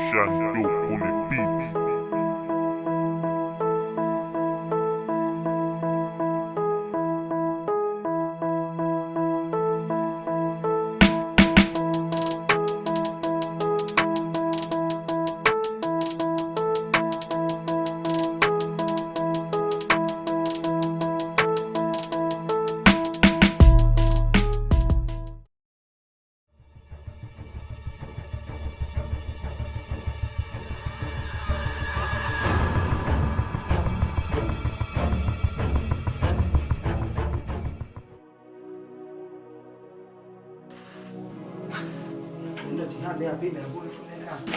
Shanto on the beat.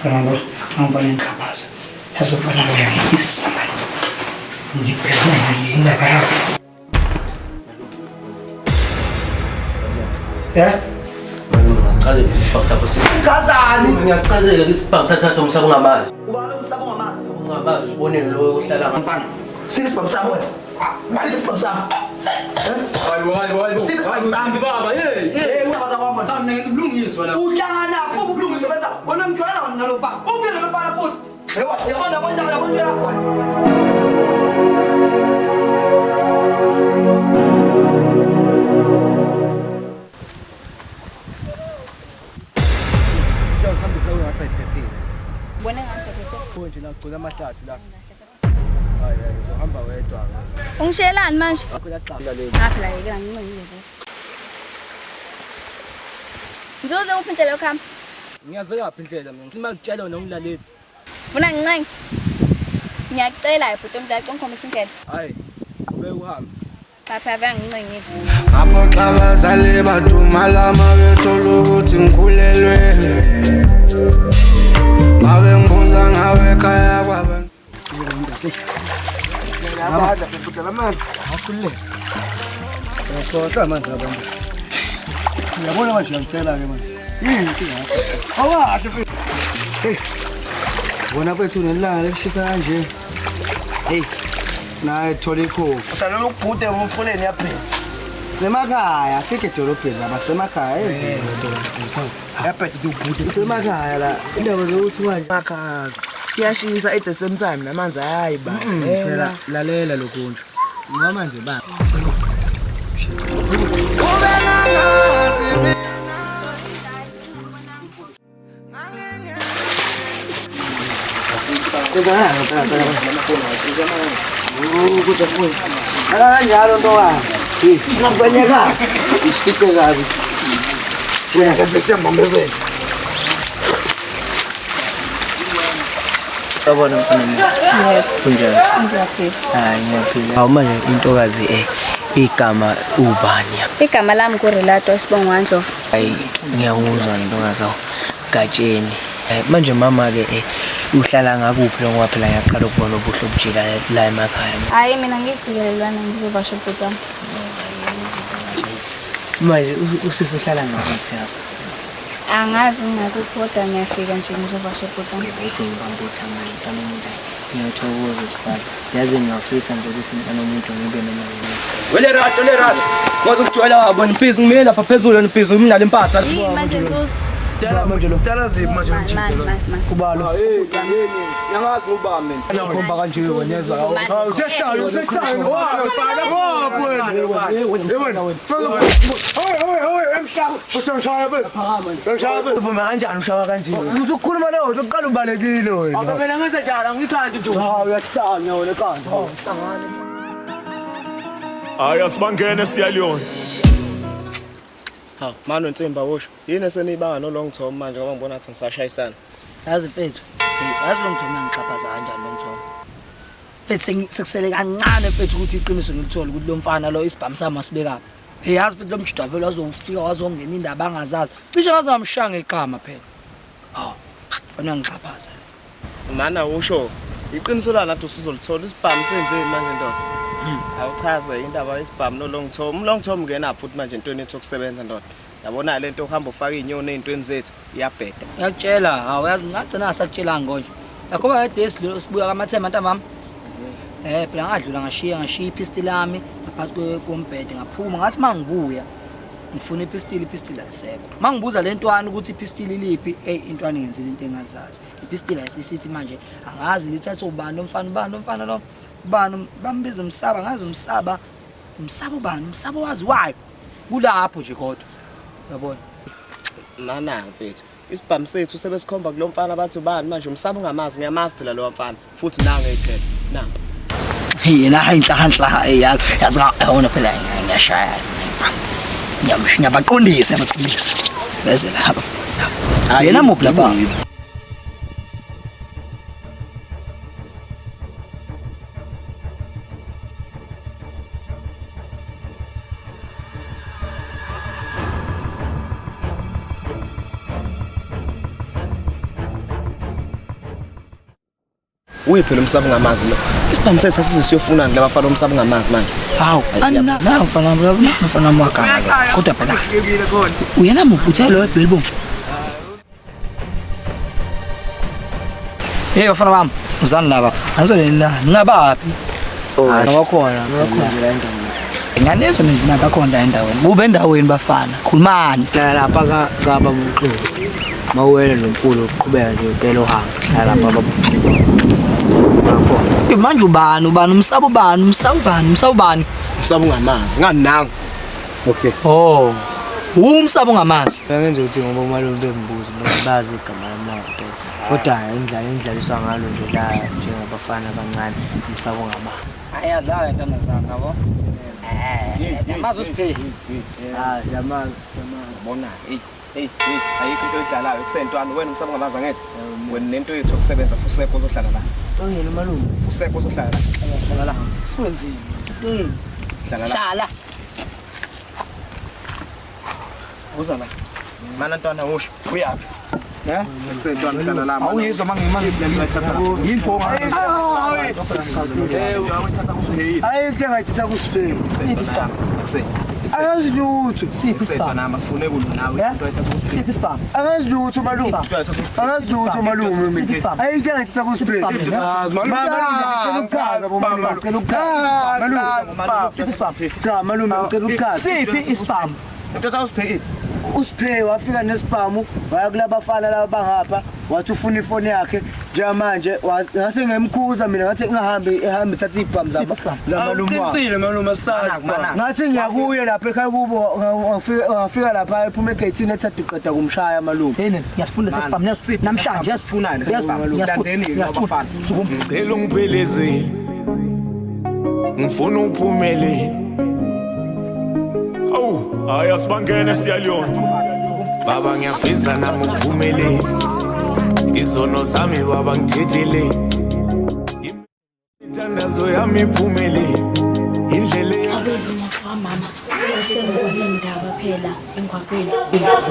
Fernando, non voglio incapare. Adesso parlare di chissà. Di perone, Kaze isipaksa posini. Kazani. Ngiyachazela isipaksa thatha umsabo ngamazi. Ubani umsabo ngamazi? Ungabazi usibonile lo ohlala ngaphansi. Sikisibam sami wena. Sikisibam sami. Hayi. Sikisibam sami baba. Hey, ungabaza kwami. Mina ngithi bulungiswa la. Uhlangana kuba ubulungiswa benza. Wena ngijwayela wena nalo baba. Ubuyele lo baba futhi. Yabona yabona yakho. Sihambisa ungathi ayiphephile. Bona ngathi phephe. Konje la kugcina amahlathi la. Hayi uzohamba wedwa. Ungishiyelani manje? Kuyaxamba le. Ngaphi la yeke ngincengile. Ngizoze uphi indlela yokuhamba? Ngiyaze yaphi indlela mina. Ngima kutshela wena ungilaleli. Funa ngincenge. Ngiyacela ibhuti omdala ngikhombisa indlela. Hayi. Ube uhambe. Phapha avangincengile. Apho xa bazali badumala mabethola ukuthi ngikhulelwe mabe ngibuza ngawe ekhaya kwaba Abada bebukela amanzi. Akhulile. Yaqoqa amanzi abantu. Uyabona manje ngicela ke manje. Yini inkinga yakho? Awade mfethu. Hey. Bona kwethu nelanga leshisa kanje. Hey. Naye thola ikhophi. Uhlala lokubhude umfuleni yaphela. Semakhaya sikhe edolobheni laba semakhaya yenze into. Yaphethe ukubhude semakhaya la. Indaba zokuthi manje makhaza. Kuyashisa at the same time namanzi ayayiba. Phela lalela lokho nje. Ngamanzi ba. ube nangazi mina Kanjalo ntokazi. Ngizanyakaza. Isifite kabi. Wena kaze siyambambezela. Sabona mfana. Kunjani? Ngiyaphila. Hayi ngiyaphila. Awu manje intokazi igama ubani? Igama lami kuRelato Sibongo Ndlovu. Hayi ngiyakuzwa intokazi awu Gatsheni. Manje mama ke uhlala ngakuphi lo ngoba phela ngiyaqala ukubona ubuhle obujila la emakhaya. Hayi mina ngifikelelwana ngizobasho ibhuti wami. Manje usisi uhlala ngakuphi lapha? Angazi ngakuphi kodwa ngiyafika nje ngizobasho ibhuti wami. Ngithi ngibambutha manje mntana umuntu. Ngiyathokoza ukubona. Yazi ngiyafisa nje ukuthi mntana umuntu ngibe noma yini. Le rato. Ngoze ukujwayela wabona impisi ngime lapha phezulu impisi mina le mpatha. Yini manje ngizoze? Dala ziphi manje umjikelo. Kubalo. Yini? Yangazi ubami. Ngiyahomba kanje wenyeza. Usehlayo. Fana kopho wena. Emhlaba. Usangishaya bese. Ngishaya bese. Uvuma kanjani ushaya kanje? Uzokhuluma nawe uqala ubalekile wena. Phela ngenza njalo ngithandi nje. Uyahlanya wena kanti. Aya sibangene siyaliyona. Ha, mano Nsimba wosho. Yini esenibanga no long term manje ngoba ngibona athi ngisashayisana. Yazi mfethu. Yazi lo ngithola ngixhaphaza kanjani lo ngithola. Mfethu sekusele kancane mfethu ukuthi iqiniso ngilithola ukuthi lo mfana lo isibhamu sami asibeka. Hey yazi mfethu lo mjidavelo azofika wazongena indaba angazazi. Cishe ngaze ngamshanga eqama phela. Hawu, fana ngixhaphaza. Mana usho. Iqiniso la nathi usizolithola isibhamu senzeni manje ndoda. Awuchaze indaba yesibhamu no long term. Long term ngena futhi manje intweni ethu okusebenza ndoda. Yabona lento ohamba ufaka inyoni ezintweni zethu iyabheda. Ngiyakutshela, hawu yazi ngagcina ngasakutshela ngonje. Yakhoba edesi lo sibuya kamathema ntambama. Phela ngadlula ngashiya ipistol lami ngaphansi kombhede ngaphuma ngathi mangibuya ngifuna ipistili alisekho mangibuza le ntwana ukuthi ipistili liphi intwana yenzile into engazazi ipistili ayisithi manje angazi lithatha ubani umfana lo ubani bambiza umsaba ngazi umsaba ubani umsaba wazi wayo kulapho nje kodwa uyabona nana mfethu isibhamu sethu sebesikhomba kulo mfana bathi ubani manje umsaba ungamazi ngiyamazi phela lo mfana futhi nanga ethela nanga yena inhlanhla yazi ngiyabona phela ngiyashaya ngiyabaqondisa bese lapha yena muphi lapha Uyiphela umsaba ngamazi lo. Isibhamu sethu sisiyofuna ngile bafana umsaba ngamazi manje. Hawu, na mfana wakana. Kodwa phela. Uyena muphi lo ebhelbom? Hey bafana bami, uzani laba? Anizoleni la, ngingabaphi? Ngabakhona. Nganeza ninabakhona endaweni. Bube endaweni bafana. Khulumani. Lapha kaba umxulu. Mawele nomfulo uqhubeka nje impela uhamba. Lapha manje ubani umsaba ubani Umsaba ungamazi ngani nangu. okay oh umsaba ungamazi ngenze ukuthi ngoba umalume bembuza bazi igama lamuntu kodwa indlaliswa ngalo nje la njengabafana abancane umsaba ungamazi ayadlala ntana zami yabo yamazi usiphe yamazi Bona ayikho into edlalayo kusentwana wena umsaba ngamazi angithi wena nento yethu okusebenza fusekho uzohlala la oyena umalume fusekho uzohlala la sikwenzile hlala uza la mana ntwana usho uyaphi kusentwana hlala la awuyizwa yinfonga uyawuthatha kusipheyi ayike ngayithatha kusipheyi akazilutho kusentwana masifune kulo nawe into ayithatha kusipheyi siphi spam akazilutho malume akazilutho malume mina ayike ngayithatha kusipheyi malume ngicela ukuchaza siphi ispam uthatha kusipheyi usiphe wafika nespamu waya kulabafana laba bangapha wathi ufuna ifoni yakhe njengamanje ngase ngemkhuza mina ngathi ngihambe thatha ispam zamalume Qinisile malume sazi ngathi ngiyakuye lapha ekhaya kubo ngafika lapha ephuma egate ethatha uqeda kumshaya malume yini ngiyasifunda sespam namhlanje sifunane standeni ngabafana Ngicela ungiphelezele ngifuna uphumelele Awu ayasibangene siyaliyona Baba ngiyafisa nami uphumelele Izono zami baba ngithethele Ithandazo yami iphumelele Indlela Abezimo mama usengolindaba phela engwapeni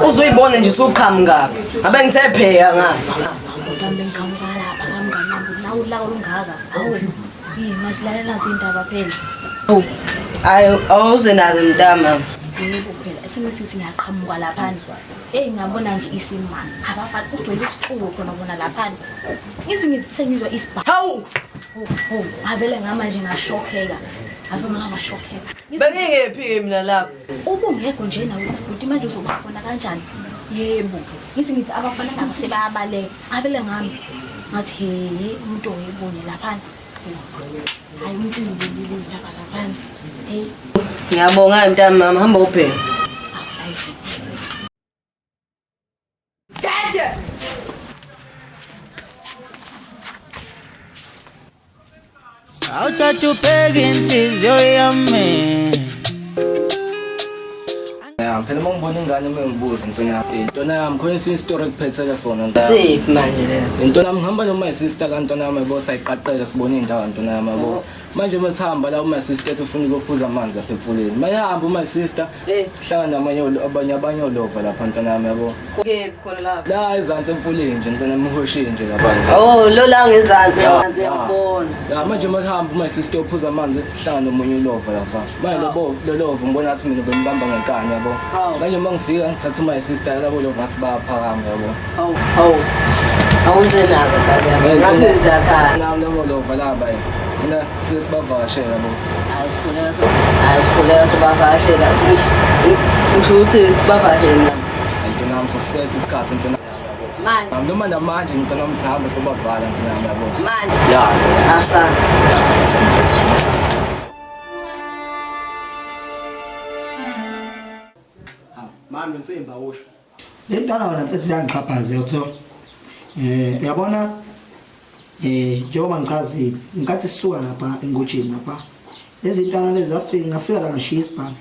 uzoyibona nje suqhamu ngapha abe ngithe pheya ngapha mhlambe ngikhamba lapha kamnganami nawu la olungaka awu ngilalela izindaba phela awuze nazo mntama yebo phela esemesithi ngiyaqhamuka lapha ngabona nje isimanga abafana ugcwele isicubo khona bona lapha ngithi sengizwa isibha hawu avele ngamanje ngashokheka ave ngashokheka bengingephi ke mina lapha ubungekho nje nawe ukuthi manje uzobona kanjani yebo ngithi abafana nabo sebayabaleka avele ngami ngathi he umuntu oyibone lapha hayi umuntu ngibulile lapha hey ngiyabonga mntana mama hamba ubheke Awuthatha ubheke inhliziyo yami phela mangibona ingane mengibuza intona yami khona isistory ekuphetheka sona safe manje leso intona yami ngihamba noma my sister kantona yami yabo sayiqaqela sibona indawo intona yami yabo manje masihamba la my sister ethi ufuna ukuphuza amanzi apha emfuleni mayihamba my sister hlangana abanye olova lapha intona yami yabo kephi khona lapha la izansi emfuleni nje intona yami uhoshe nje lapha oh lo la ngezansi yabona la manje masihamba my sister uphuza amanzi hlangana nomunye olova lapha manje lo lova ngibona athi mina bembamba ngenkani yabo manje mangifika ngithatha my sister labo lo ngathi bayaphakama yabo awuze nazo baba ngathi zakhala labo lo vala bayi Mina sesibavashela yabo. Ayikholeka sobavashela. Usho ukuthi sibavashela. Into nami sosethe isikhathi into nami. Manje. Noma namanje into nami sihambe sobavala into nami yabo. Manje. Ya. Asa. Manje Nsimba usho. Le ntwana wona mfethu iyangichaphaza yotho. Uyabona njengoba ngichazile ngikathi sisuka lapha engojeni lapha. Lezi ntwana lezi ngafika la ngishiya isibhanga.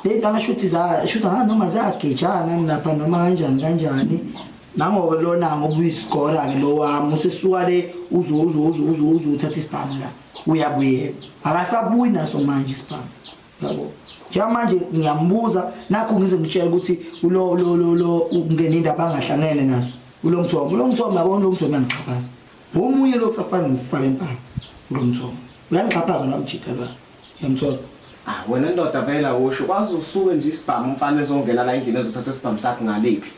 Le ntwana shutha noma zagejana lapha noma kanjani. Nangoba lona ngobuyisikora ke lo wami usisuka le uzothatha isibhamu la. Uyabuye. Akasabuyi naso manje isibhamu. Yabo. Jamanje ngiyambuza nakho ngize ngitshela ukuthi ulo ungena indaba angahlangene nazo. Ulo mthomo yabona lo mthomo yangichaphaza. Omunye lokusafana ngifaka empala. Ulo mthomo. Uyangichaphaza la mjita la. Yamthola. Wena ndoda vela usho kwazi usuke nje isibhamu umfana ezongena la endlini ezothatha isibhamu sakhe ngalephi.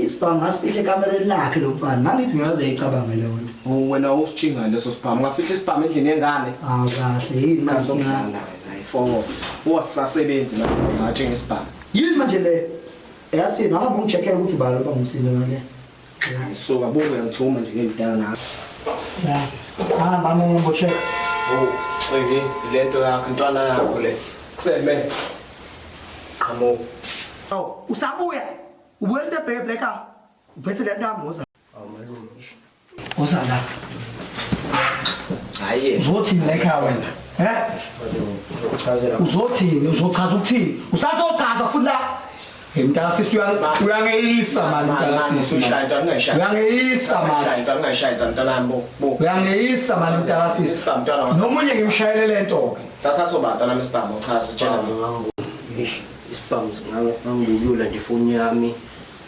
Isibhamu ngasifihle kamereni lakhe lo mfana. Nangithi ngiyaze icabanga leyo nto. Wena usijinga leso sibhamu ngafihla isibhamu endlini yengane. Kahle yini manje for wasasebenzi la ngatshenga isibhamu. yini manje le yasini hamba ungicheckela ukuthi ubalo bangusile ngale So kabuke ngithuma nje ngidala na. Ya. Mama ngombocheck. Ngi lento yakho intwana yakho le. Kuseme. Qhamu. Usabuya. Ubuye into ebheke bleka. Uphethe le nto amboza. Malume. Oza la. Hayi. Uzothini la ekhaya wena? Uzothini? Uzochaza ukuthini? Usazochaza futhi la. Mntaka sisi uyangeyisa mani mntaka sisi. Uyangeyisa mani. Uyangeyisa mani mntaka sisi. Nomunye ngimshayele lento. Sathatha bata nami isibhamu chaza tshela Isibhamu ngangulula nje ifoni yami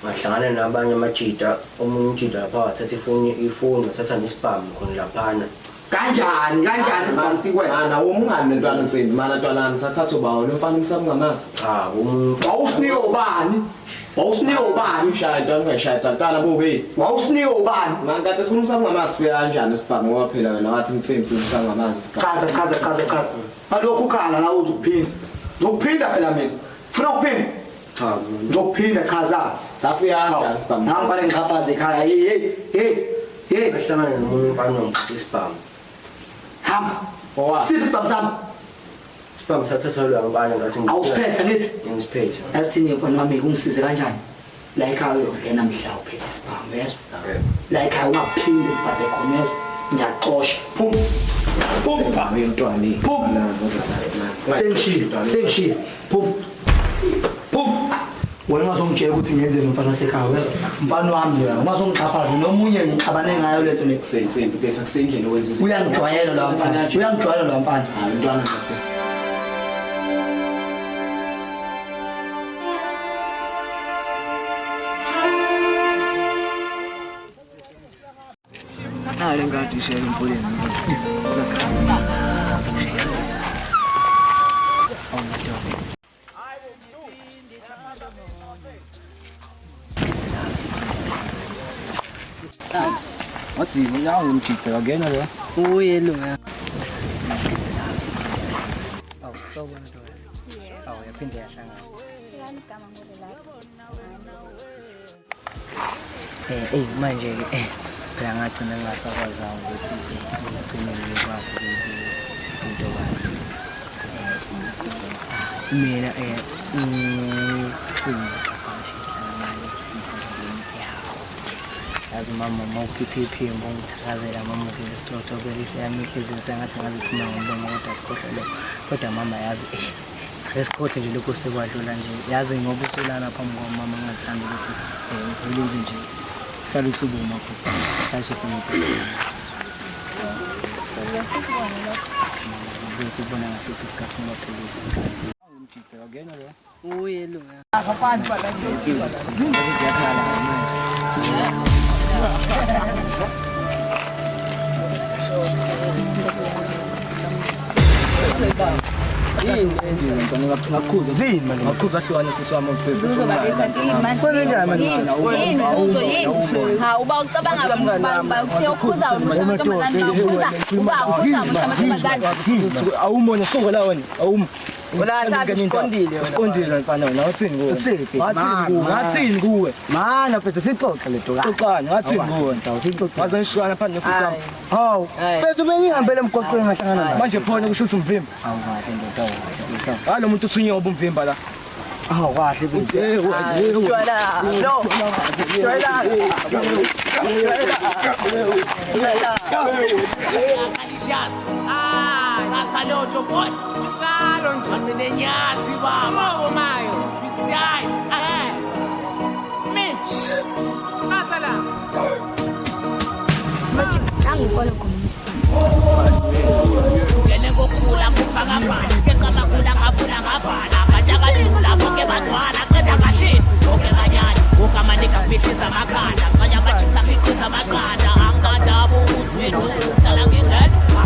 ngahlangana nabanye amajita omunye ujita lapha wathatha ifoni wathatha nesibhamu khona laphana. Kanjani isibhamu sikwe? Nawo umngani nentwana Nsimbi mana ntwana sathatha ubawo lomfana ngisami ngamazi. Wawusinike ubani? Wawusinike ubani? Ushaya ntwana ngashaya ntwana bobe. Wawusinike ubani? Ngathi sikhuluma ngamazi phela kanjani isibhamu ngoba phela wena wathi Nsimbi sikhuluma ngamazi isikhathi. Chaza. Alokhu ukhala la uthi uphinda. Ngokuphinda phela mina. Funa ukuphinda? Cha, ngokuphinda chaza. Safika kanjani isibhamu? Nami fanele ngichaphaze ekhaya. Hey. ngahlangana nomunye umfana ongiphethe isibhamu. Hamba. Owa. Siphi isibhamu sami? Isibhamu sathathelwa ngabanye ngathi Awusiphethe ngithi? ngisiphethe. Yasini mfana wami ungisize kanjani? La ekhaya uyongena mhla uphethe isibhamu yezwa. La ekhaya ungaphinde ubhade khona yezwa. Ngiyaxosha. Phum. Isibhamu yomntwana le. Sengishilo. Phum. Wena ungazongitshela ukuthi ngenze nomfana wasekhaya wezwa. Mfana wami lo, ungazongichaphaza nomunye ngixabane ngayo letho le. Nsimbi bethu kusendlini okwenza izinto. Uyangijwayela lo mfana. Hayi ntwana Nale ngadi ishela empoleni. wathi uyawo umjida kagena la. Uye lunga. Sawubona ntombi. Yaphinde yahlangana. Yani igama ngole lapho. Manje phela ngagcina ngingasakwazanga ukuthi ngigcine ngikwazi intokazi. Mina yazi mama mawukhiphe iphimbo ngithakazela mama ukuzitotho belise yami inhliziyo sengathi ngaziphuma ngomlomo kodwa sikhohlele kodwa mama yazi esikhohle nje lokho sekwadlula nje yazi ngoba usulana phambi kwamama ngathanda ukuthi ngilize nje saluthi ubuma kodwa sathi khona ukubona ngasiphi isikhathi ngoba isikhathi umjida kagena la. Uye lunga. Abantu bayakhala manje. ngakhuza zini manje ngakhuza hlukana siswami phezulu ha uba ucabanga ukukhuza awumona songola wena awum usikondile mfana wena wathini kuwe ngathini kuwe mana phethe sixoxe le nto uqani ngathini kuwe sixoxe waze ngihlukana phansi nosiswami hawu phethe ubengihambele emgoqweni ngahlangana naye manje phone kusho ukuthi umvimba awukahle ndoda halo muntu uthunye ubumvimba la awu kahle Ngathalodo boy salo nje nenyazi baba mayo twistai me ngathala angikole ngene kokhula kufaka fana kekama kula ngavula ngavala bajakadula bonke badwala qeda kahle bonke banyana ukamanika bhihlisa amakhanda qanya bajikisa khiqiza amaqanda anginandaba ukuthi wena uhlala ngingedwa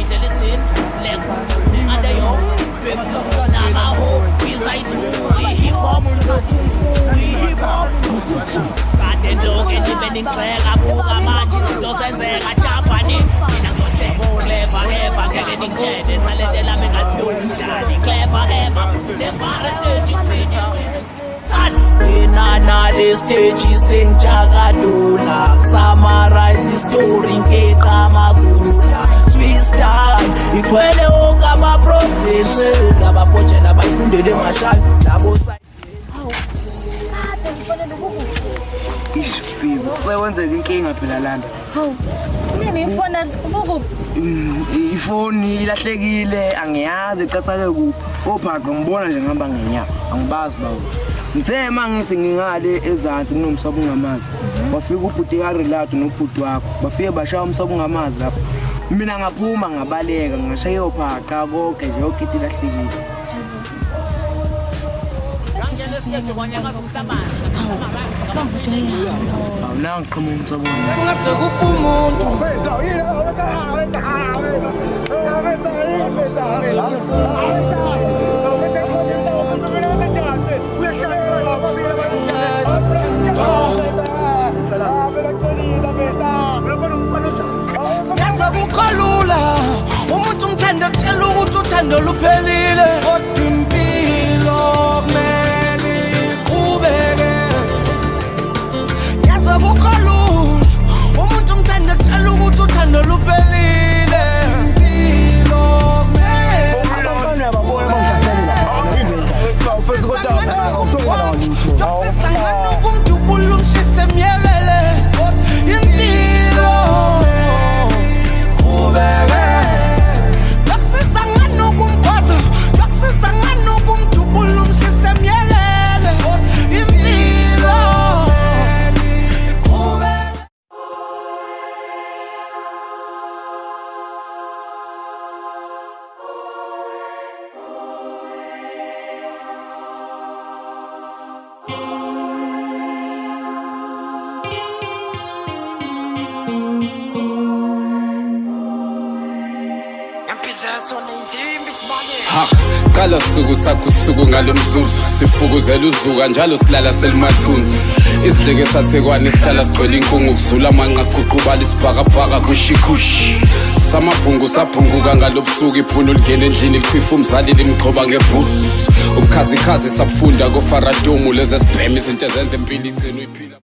Deletin, Lekuni, and they all big Namaho, hip hop, hip hop. Got the dog and the bending clear, a book, a magic, doesn't say a Japanese. Clever ever, getting jet, and I let the laming at you, shining clever ever, put the forest stage. Nana the stage is in Jagadona, summarize the story in Kamagusta, Twister, ikwele okama professor, ngaba fortune abayifundele mashal, labo side. Isibibo sewenzeka inkinga phela lana hawu yini ifona ubuku ifoni ilahlekile angiyazi iqhathake kuphi ophaqo ngibona nje ngihamba ngenyama angibazi bawo ngithe mangithi ngingale ezantsi kunomsabo ungamazi wafika ubhuti kaRelato nobhuti wakho bafike bashaya umsabo ungamazi lapho mina ngaphuma ngabaleka ngashaya ophaqa konke nje okiti lahlekile Ngangena stage kwanyanga umhlabathi awuna ngiqhama umsabo ngase kufa umuntu Ngasakukholula umuntu ngithanda kutshela ukuthi uthando luphelile kodwa impilo kumele iqhubeke Ngasakukholula umuntu ngithanda kutshela ukuthi uthando luphelile impilo kumele Sangana kumdubula umshise myelele impilo kubeke Yakusisangana kumkhoza yakusisangana kumdubula umshise myelele impilo kubeke Qala suku sakho usuku ngalomzuzu sifukuzela uzuka njalo silala selimathunzi isidleke sathekwane sihlala sigcwele inkungu ukuzula amanqa guqubala isibhakabhaka kushikushi samabhungu sabhunguka ngalobusuku iphuno lingena endlini likhwifa umzali limgxoba ngebhusu ubukhazikhazi sabufunda koFaradomu lezi sibhema izinto ezenza impilo igcino iphila